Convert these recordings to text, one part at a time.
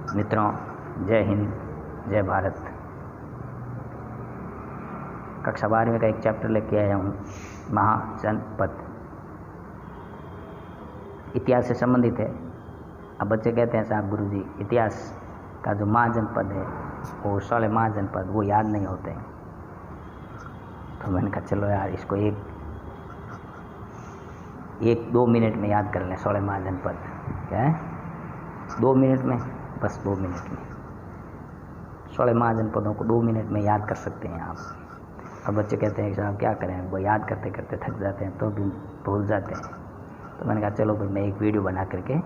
मित्रों, जय हिंद, जय भारत। कक्षा 12वीं का एक चैप्टर लेके आया हूँ, महाजनपद। इतिहास से संबंधित है। अब बच्चे कहते हैं साहब गुरुजी इतिहास का जो महाजनपद है वो 16 महाजनपद वो याद नहीं होते हैं। तो मैंने कहा चलो यार इसको एक 2 मिनट में याद कर लें। 16 महाजनपद क्या है? 2 मिनट में, बस 2 मिनट में 16 महाजनपदों को 2 मिनट में याद कर सकते हैं आप। अब बच्चे कहते हैं कि साहब क्या करें, वो याद करते करते थक जाते हैं तो भी भूल जाते हैं। तो मैंने कहा चलो भाई मैं एक वीडियो बना करके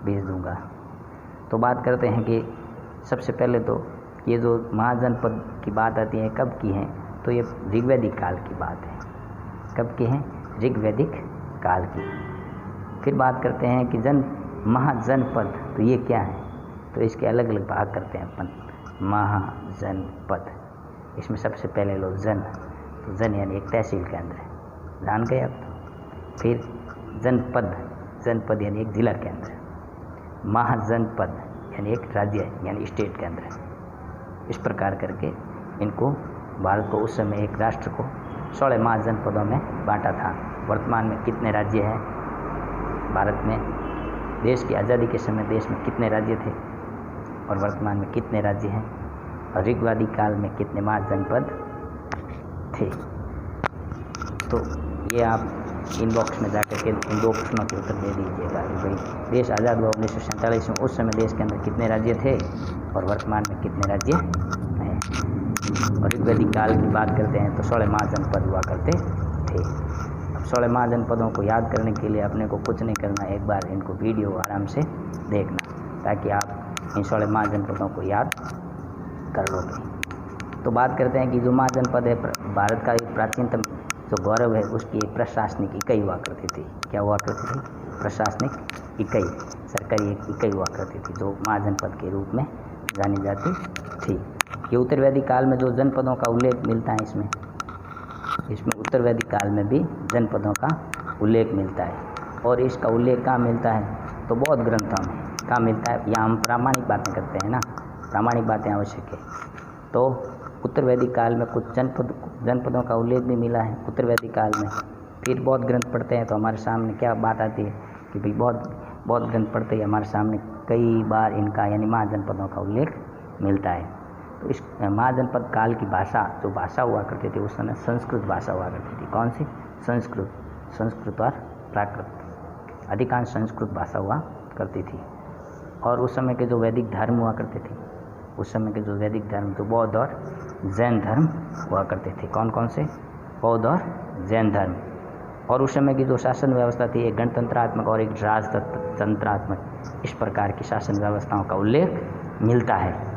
भेज दूंगा। तो बात करते हैं कि सबसे पहले तो ये जो महाजनपद की बात आती है कब की है, तो ये ऋग्वैदिक काल की बात है। कब की है? ऋग्वैदिक काल की। फिर बात करते हैं कि महाजनपद तो ये क्या है, तो इसके अलग अलग भाग करते हैं अपन। महाजनपद, इसमें सबसे पहले लो जन, तो जन यानी एक तहसील केंद्र है, जान गए आप। फिर जनपद, जनपद यानी एक जिला केंद्र है। महाजनपद यानी एक राज्य यानी स्टेट केंद्र है। इस प्रकार करके इनको भारत को उस समय एक राष्ट्र को 16 महाजनपदों में बांटा था। वर्तमान में कितने राज्य हैं भारत में? देश की आज़ादी के समय देश में कितने राज्य थे और वर्तमान में कितने राज्य हैं? और ऋग्वैदिक काल में कितने महाजनपद थे? तो ये आप इनबॉक्स में जाकर के इन 2 प्रश्नों के उत्तर दे दीजिएगा कि भाई देश आज़ाद हुआ 1947 में, उस समय देश के अंदर कितने राज्य थे और वर्तमान में कितने राज्य हैं। और ऋग्वैदिक काल की बात करते हैं तो 16 महाजनपद हुआ करते थे। अब 16 महाजनपदों को याद करने के लिए अपने को कुछ नहीं करना, एक बार इनको वीडियो आराम से देखना ताकि आप इन 16 महाजनपदों को याद कर लोगे। तो बात करते हैं कि जो महाजनपद है भारत का एक प्राचीनतम जो गौरव है उसकी एक प्रशासनिक इकाई हुआ करती थी। क्या हुआ करती थी? प्रशासनिक इकाई, सरकारी एक इकाई हुआ करती थी जो महाजनपद के रूप में जानी जाती थी। ये उत्तर वैदिक काल में जो जनपदों का उल्लेख मिलता है इसमें उत्तर वैदिक काल में भी जनपदों का उल्लेख मिलता है। और इसका उल्लेख कहाँ मिलता है? तो बौद्ध ग्रंथों में। कहाँ मिलता है? यहाँ हम प्रामाणिक बातें करते हैं ना, प्रामाणिक बातें आवश्यक है। तो उत्तर वैदिक काल में कुछ जनपदों का उल्लेख भी मिला है उत्तर वैदिक काल में। फिर बौद्ध ग्रंथ पढ़ते हैं तो हमारे सामने क्या बात आती है कि भाई बौद्ध ग्रंथ पढ़ते ही हमारे सामने कई बार इनका यानी महाजनपदों का उल्लेख मिलता है। तो इस महाजनपद काल की भाषा जो भाषा हुआ करती थी उस समय संस्कृत भाषा हुआ करती थी। कौन सी? संस्कृत और प्राकृत, अधिकांश संस्कृत भाषा हुआ करती थी। और उस समय के जो वैदिक धर्म हुआ करते थे, उस समय के जो वैदिक धर्म जो बौद्ध और जैन धर्म हुआ करते थे। कौन कौन से? बौद्ध और जैन धर्म। और उस समय की जो शासन व्यवस्था थी एक गणतंत्रात्मक और एक राजतंत्रात्मक, इस प्रकार की शासन व्यवस्थाओं का उल्लेख मिलता है।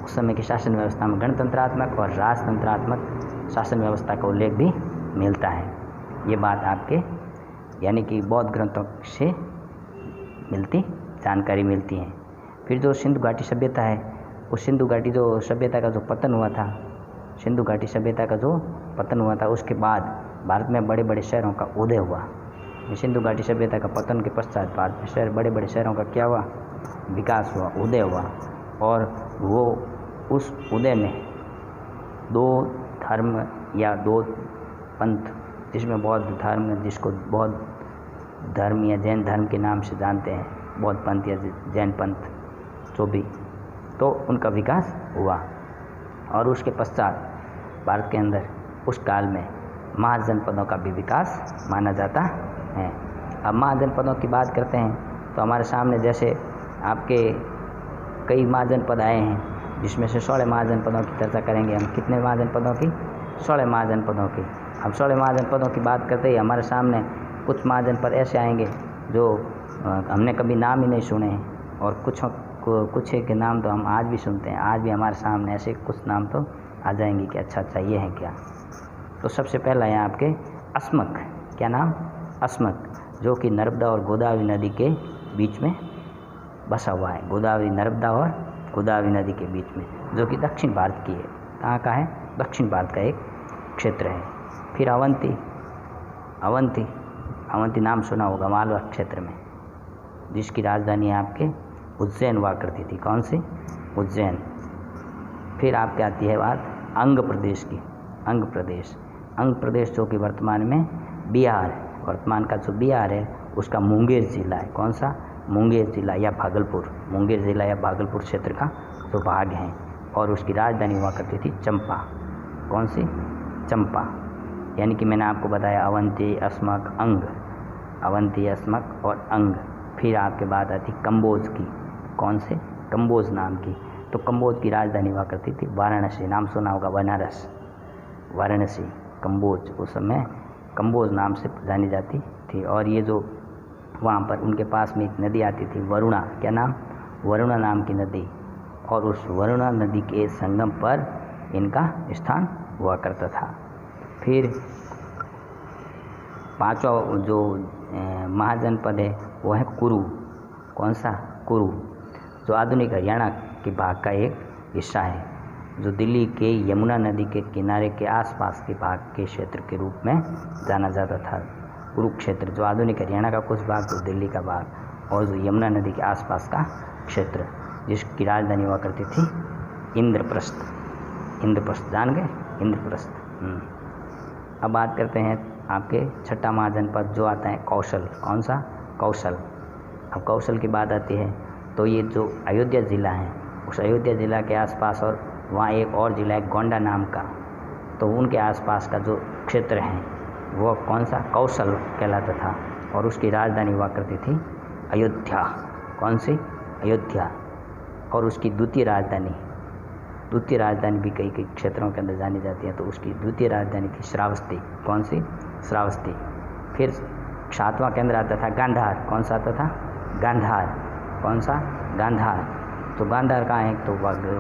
उस समय की शासन व्यवस्था में गणतंत्रात्मक और राजतंत्रात्मक शासन व्यवस्था का उल्लेख भी मिलता है। ये बात आपके यानी कि बौद्ध ग्रंथों से जानकारी मिलती है। फिर जो सिंधु घाटी सभ्यता है, उस सिंधु घाटी जो सभ्यता का जो पतन हुआ था, सिंधु घाटी सभ्यता का जो पतन हुआ था उसके बाद भारत में बड़े बड़े शहरों का उदय हुआ। सिंधु घाटी सभ्यता का पतन के पश्चात भारत में बड़े बड़े शहरों का क्या हुआ? विकास हुआ, उदय हुआ। और वो उस उदय में 2 धर्म या 2 पंथ, जिसमें बौद्ध धर्म जिसको बौद्ध धर्म या जैन धर्म के नाम से जानते हैं, बौद्ध पंथ या जैन पंथ जो भी, तो उनका विकास हुआ। और उसके पश्चात भारत के अंदर उस काल में महाजनपदों का भी विकास माना जाता है। अब महाजनपदों की बात करते हैं तो हमारे सामने जैसे आपके कई महाजनपद आए हैं, जिसमें से 16 महाजनपदों की चर्चा करेंगे हम। कितने महाजनपदों की? 16 महाजनपदों की। अब 16 महाजनपदों की बात करते ही हमारे सामने कुछ महाजनपद ऐसे आएंगे जो हमने कभी नाम ही नहीं सुने हैं, और कुछ के नाम तो हम आज भी सुनते हैं। आज भी हमारे सामने ऐसे कुछ नाम तो आ जाएंगे कि अच्छा ये है क्या। तो सबसे पहला है आपके अस्मक। क्या नाम? अस्मक, जो कि नर्मदा और गोदावरी नदी के बीच में बसा हुआ है। गोदावरी, नर्मदा और गोदावरी नदी के बीच में, जो कि दक्षिण भारत की है। कहाँ का है? दक्षिण भारत का एक क्षेत्र है। फिर अवंती नाम सुना होगा, मालवा क्षेत्र में, जिसकी राजधानी है आपके उज्जैन हुआ करती थी। कौन सी? उज्जैन। फिर आपके आती है बात अंग प्रदेश की। अंग प्रदेश, अंग प्रदेश जो कि वर्तमान में बिहार, वर्तमान का जो बिहार है उसका मुंगेर जिला है। कौन सा? मुंगेर जिला या भागलपुर, मुंगेर जिला या भागलपुर क्षेत्र का जो भाग है। और उसकी राजधानी हुआ करती थी चंपा। कौन सी? चंपा। यानी कि मैंने आपको बताया अवंती, अस्मक, अंग, अवंती, अस्मक और अंग। फिर आपके बाद आती कंबोज की। कौन से? कंबोज नाम की। तो कंबोज की राजधानी हुआ करती थी वाराणसी। नाम सुना होगा, बनारस, वाराणसी, कंबोज। उस समय कंबोज नाम से जानी जाती थी। और ये जो वहाँ पर उनके पास में एक नदी आती थी वरुणा। क्या नाम? वरुणा नाम की नदी। और उस वरुणा नदी के संगम पर इनका स्थान हुआ करता था। फिर पांचवा जो महाजनपद है वो है कुरु। कौन सा? कुरु, जो आधुनिक हरियाणा के भाग का एक हिस्सा है, जो दिल्ली के यमुना नदी के किनारे के आसपास के भाग के क्षेत्र के रूप में जाना जाता था। कुरुक्षेत्र, जो आधुनिक हरियाणा का कुछ भाग, जो दिल्ली का भाग, और जो यमुना नदी के आसपास का क्षेत्र, जिसकी राजधानी हुआ करती थी इंद्रप्रस्थ। इंद्रप्रस्थ जान गए? इंद्रप्रस्थ। अब बात करते हैं आपके छठा महाजनपद जो आता है कौशल। कौन सा? कौशल। अब कौशल की बात आती है तो ये जो अयोध्या ज़िला है, उस अयोध्या ज़िला के आसपास, और वहाँ एक और ज़िला है गोंडा नाम का, तो उनके आसपास का जो क्षेत्र है वो कौन सा? कौशल कहलाता था। और उसकी राजधानी हुआ करती थी अयोध्या। कौन सी? अयोध्या। और उसकी द्वितीय राजधानी भी कई कई क्षेत्रों के अंदर जानी जाती है, तो उसकी द्वितीय राजधानी थी श्रावस्ती। कौन सी? श्रावस्ती। फिर सातवां केंद्र आता था गांधार। कौन सा आता था? गांधार। कौन सा? गांधार। तो गांधार कहाँ है? तो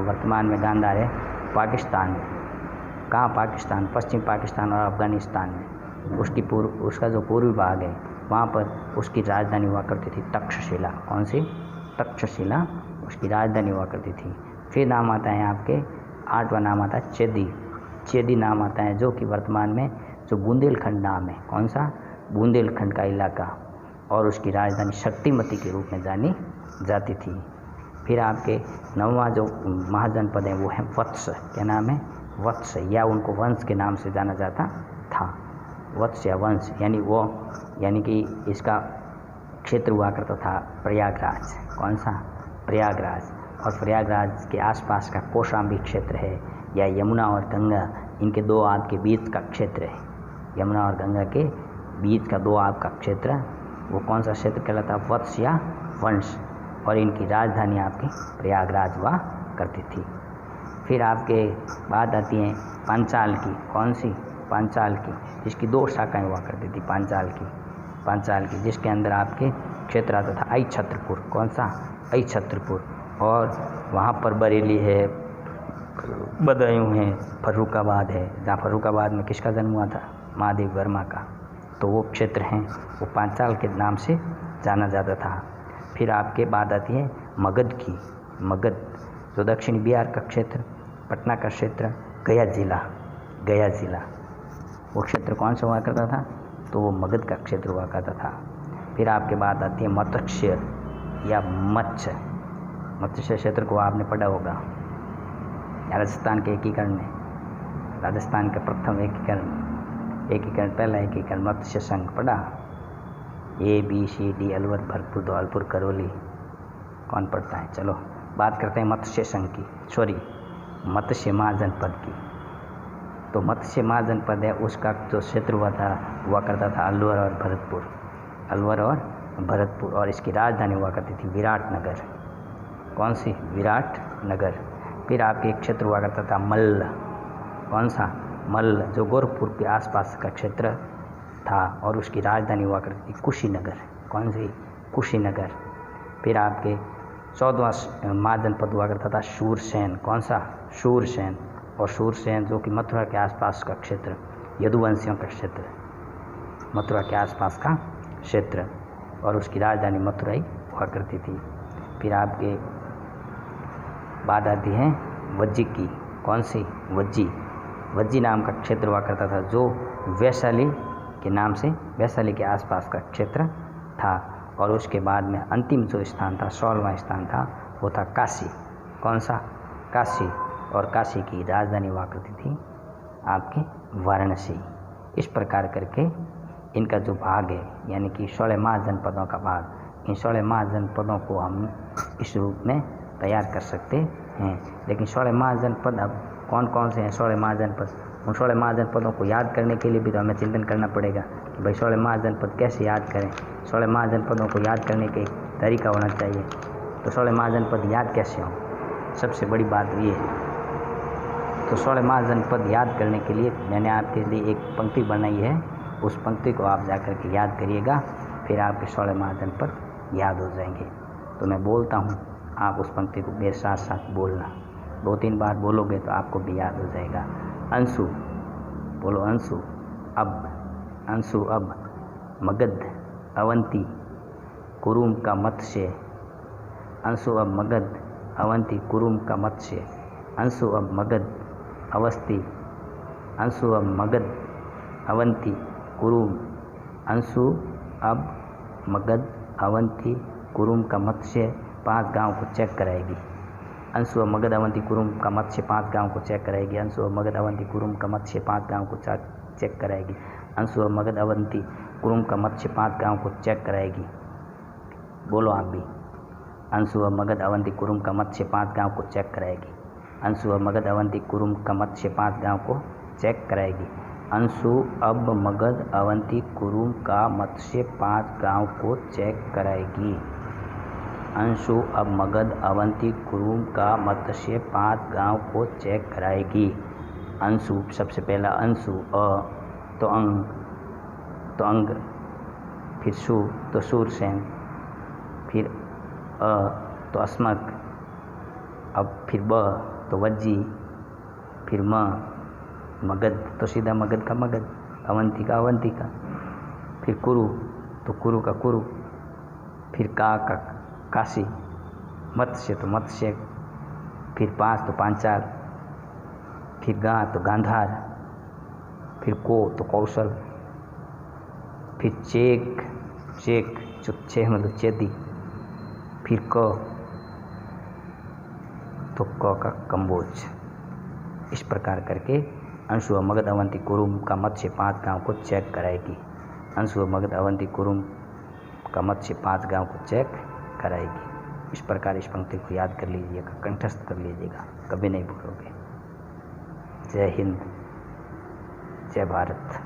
वर्तमान में गांधार है पाकिस्तान में। कहाँ? पाकिस्तान, पश्चिम पाकिस्तान और अफगानिस्तान में। उसका जो पूर्वी भाग है वहाँ पर उसकी राजधानी हुआ करती थी तक्षशिला। कौन सी? तक्षशिला उसकी राजधानी हुआ करती थी। फिर नाम आता है आपके, आठवां नाम आता है चेदी। चेदी नाम आता है, जो कि वर्तमान में जो बुंदेलखंड नाम है। कौन सा? बुंदेलखंड का इलाका। और उसकी राजधानी शक्तिमती के रूप में जानी जाती थी। फिर आपके नौवां जो महाजनपद है वो है वत्स। क्या नाम है? वत्स, या उनको वंश के नाम से जाना जाता था। वत्स या वंश, यानी कि इसका क्षेत्र हुआ करता था प्रयागराज। कौन सा? प्रयागराज। और प्रयागराज के आसपास का कौशाम्बी क्षेत्र है, या यमुना और गंगा, इनके दो आब के बीच का क्षेत्र है। यमुना और गंगा के बीच का दो आब का क्षेत्र, वो कौन सा क्षेत्र कहलाता? वत्स या वंश। और इनकी राजधानी आपकी प्रयागराज हुआ करती थी। फिर आपके बाद आती हैं पांचाल की। कौन सी? पांचाल की, जिसकी दो शाखाएं हुआ करती थी पांचाल की, जिसके अंदर आपके क्षेत्र आता था आई छत्रपुर। कौन सा? आई छत्रपुर। और वहाँ पर बरेली है, बदायूं है, फर्रुखाबाद है, जहाँ फर्रुखाबाद में किसका जन्म हुआ था? महादेव वर्मा का। तो वो क्षेत्र हैं, वो पांचाल के नाम से जाना जाता था। फिर आपके बाद आती है मगध की। मगध, जो दक्षिणी बिहार का क्षेत्र, पटना का क्षेत्र, गया जिला, वो क्षेत्र कौन सा हुआ करता था? तो वो मगध का क्षेत्र हुआ करता था। फिर आपके बाद आती है मत्स्य या मत्स्य क्षेत्र को आपने पढ़ा होगा राजस्थान के एकीकरण में। राजस्थान का प्रथम एकीकरण पहला एकीकरण मत्स्य संघ पढ़ा। ABCD अलवर, भरतपुर, धौलपुर, करौली, कौन पढ़ता है? चलो बात करते हैं मत्स्य संघ की, मत्स्य महाजनपद की। तो मत्स्य महाजनपद है, उसका जो क्षेत्र हुआ करता था अलवर और भरतपुर। और इसकी राजधानी हुआ करती थी विराटनगर। कौन सी? विराटनगर। फिर आपके एक क्षेत्र हुआ करता था मल्ल। कौन सा? मल्ल, जो गोरखपुर के आसपास का क्षेत्र था, और उसकी राजधानी हुआ करती थी कुशीनगर। कौन सी? कुशीनगर। फिर आपके 14वां महाजनपद हुआ करता था शूरसेन। कौन सा? शूरसेन। और शूरसेन जो कि मथुरा के आसपास का क्षेत्र, यदुवंशियों का क्षेत्र, मथुरा के आसपास का क्षेत्र, और उसकी राजधानी मथुरा ही हुआ करती थी। फिर आपके बाद आती है वज्जी की। कौन सी? वज्जी नाम का क्षेत्र हुआ करता था, जो वैशाली के नाम से, वैशाली के आसपास का क्षेत्र था, और उसके बाद में अंतिम जो स्थान था 16वां स्थान था वो था काशी। कौन सा? काशी। और काशी की राजधानी हुआ करती थी आपकी वाराणसी। इस प्रकार करके इनका जो भाग है यानी कि 16 महाजनपदों का भाग, इन 16 महाजनपदों को हम इस रूप में तैयार कर सकते हैं। लेकिन 16 महाजनपद अब कौन कौन से हैं 16 महाजनपद? उन 16 महाजनपदों को याद करने के लिए भी तो हमें चिंतन करना पड़ेगा कि भाई 16 महाजनपद कैसे याद करें। 16 महाजनपदों को याद करने के एक तरीका होना चाहिए। तो 16 महाजनपद याद कैसे हों? सबसे बड़ी बात ये है। तो 16 महाजनपद याद करने के लिए मैंने आपके लिए एक पंक्ति बनाई है, उस पंक्ति को आप जाकर के याद करिएगा, फिर आपके 16 महाजनपद याद हो जाएंगे। तो मैं बोलता हूँ, आप उस पंक्ति को मेरे साथ साथ बोलना। 2-3 बार बोलोगे तो आपको भी याद हो जाएगा। अंशु, बोलो अंशु अब, अंशु अब, मगध अवंती कुरुम का मत्स्य, अंशु अब मगध अवंती कुरुम का मत्स्य, अंशु अब मगध अवस्थी, अंशु अब मगध अवंती कुरुम, अंशु अब मगध अवंती कुरुम का मत्स्य 5 गांव को चेक कराएगी। अंशु अब मगध अवंती कुरुम का मत्स्य 5 गांव को चेक कराएगी। अंशु अब मगध अवंती कुरुम का मत्स्य 5 गांव को चेक कराएगी। अंशु अब मगध अवंती कुरुम का मत्स्य 5 गांव को चेक कराएगी। बोलो आप भी। अंशु अब मगध अवंती कुरुम का मत्स्य 5 गांव को चेक कराएगी। अंशु अब मगध अवंती कुरुम का मत्स्य 5 गांव को चेक कराएगी। अंशु अब मगध अवंती कुरुम का मत्स्य 5 गांव को चेक कराएगी। अंशु अब मगध अवंती कुरुम का मत्स्य 5 गांव को चेक कराएगी। अंशु, सबसे पहला अंशु, अ तो अंग, तो अंग, फिर सु तो सूरसेन, फिर अ तो अस्मक, अब फिर ब तो वज्जी, फिर म मगध तो सीधा मगध का मगध, अवंती का अवंती का, फिर कुरु तो कुरु का कुरु, फिर का काशी, मत्स्य तो मत्स्य, फिर 5 तो पांचाल, फिर गा तो गांधार, फिर को तो कौशल, फिर चेक, चेक जो 6 मतलब चेदी, फिर क तो क का कंबोज। इस प्रकार करके अंशु व मगध अवंती कुरुम का मत्स्य 5 गांव को चेक कराएगी। अंशु व मगध अवंती कुरुम का मत्स्य 5 गांव को चेक कराएगी। इस प्रकार इस पंक्ति को याद कर लीजिएगा, कंठस्थ कर लीजिएगा, कभी नहीं भूलोगे। जय हिंद, जय भारत।